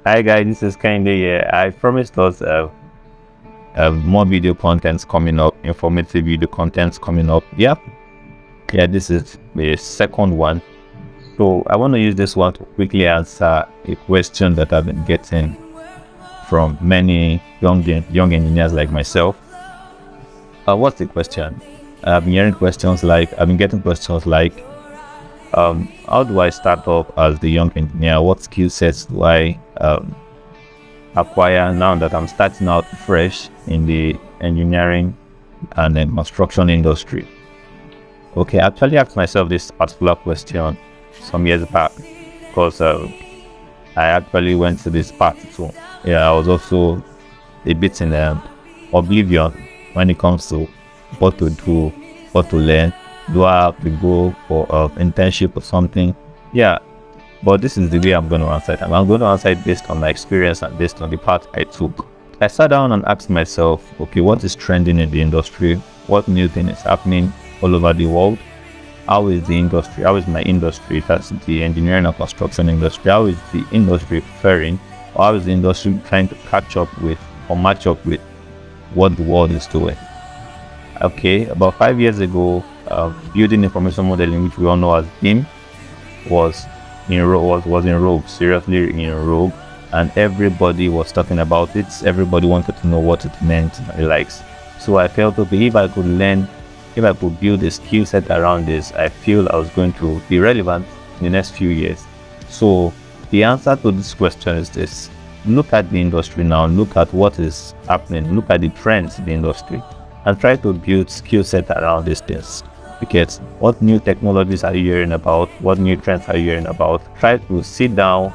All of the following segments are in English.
Hi guys, this is Kehinde here. I promised us more video contents coming up, informative video contents coming up. Yeah, this is the second one. So I want to use this one to quickly answer a question that I've been getting from many young engineers like myself. What's the question? I've been getting questions like, how do I start off as the young engineer? What skill sets do I acquire now that I'm starting out fresh in the engineering and then construction industry? Okay, I actually asked myself this particular question some years back because I actually went to this path. So I was also a bit in oblivion when it comes to what to do, what to learn. Do I have to go for internship or something? Yeah, but this is the way I'm going to answer it. I'm going to answer it based on my experience and based on the path I took. I sat down and asked myself, okay, what is trending in the industry? What new thing is happening all over the world? How is the industry? How is my industry? That's the engineering and construction industry. How is the industry faring? Or how is the industry trying to catch up with or match up with what the world is doing? Okay, about 5 years ago, building information modeling, which we all know as BIM, was in rogue, seriously in rogue, and everybody was talking about it. Everybody wanted to know what it meant and the likes. So I felt, okay, if I could build a skill set around this, I feel I was going to be relevant in the next few years. So the answer to this question is this: look at the industry now, look at what is happening, look at the trends in the industry, and try to build skill set around these things. Because what new technologies are you hearing about? What new trends are you hearing about? Try to sit down,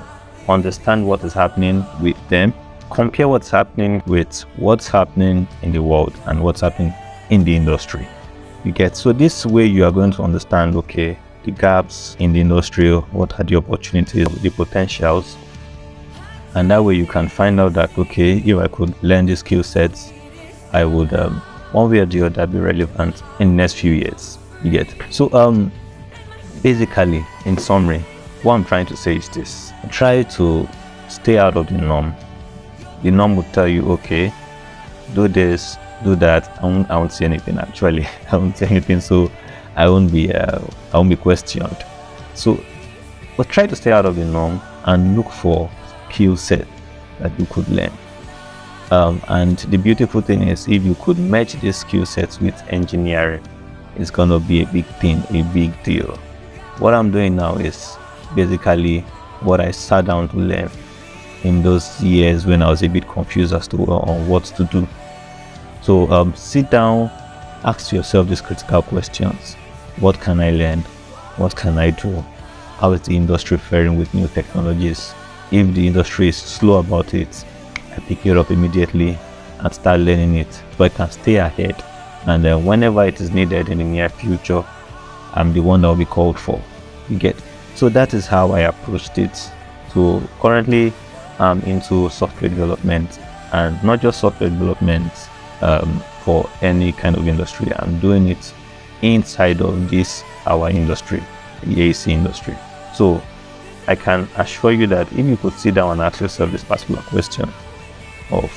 understand what is happening with them, compare what's happening with what's happening in the world and what's happening in the industry. So this way you are going to understand, okay, the gaps in the industry, what are the opportunities, the potentials, and that way you can find out that, okay, if I could learn these skill sets, I would one way or the other be relevant in the next few years. So basically, in summary, what I'm trying to say is this: try to stay out of the norm. The norm will tell you, okay, do this, do that. I won't say anything. Actually, I won't say anything, so I won't be questioned. So, but try to stay out of the norm and look for skill set that you could learn. And the beautiful thing is, if you could match these skill sets with engineering, it's gonna be a big thing, a big deal. What I'm doing now is basically what I sat down to learn in those years when I was a bit confused as to on what to do. So sit down, ask yourself these critical questions: what can I learn? What can I do? How is the industry faring with new technologies? If the industry is slow about it, I pick it up immediately and start learning it so I can stay ahead. And then whenever it is needed in the near future, I'm the one that will be called for. So that is how I approached it. So currently I'm into software development, and not just software development for any kind of industry. I'm doing it inside of our industry, the AEC industry. So I can assure you that if you could sit down and ask yourself this particular question of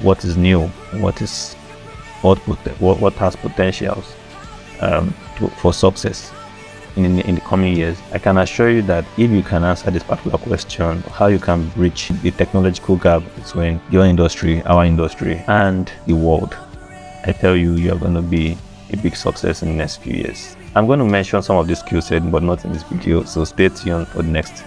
what is new, what has potentials for success in the coming years, I can assure you that if you can answer this particular question, how you can bridge the technological gap between your industry, our industry, and the world, I tell you, you're going to be a big success in the next few years. I'm going to mention some of these skill sets, but not in this video, so stay tuned for the next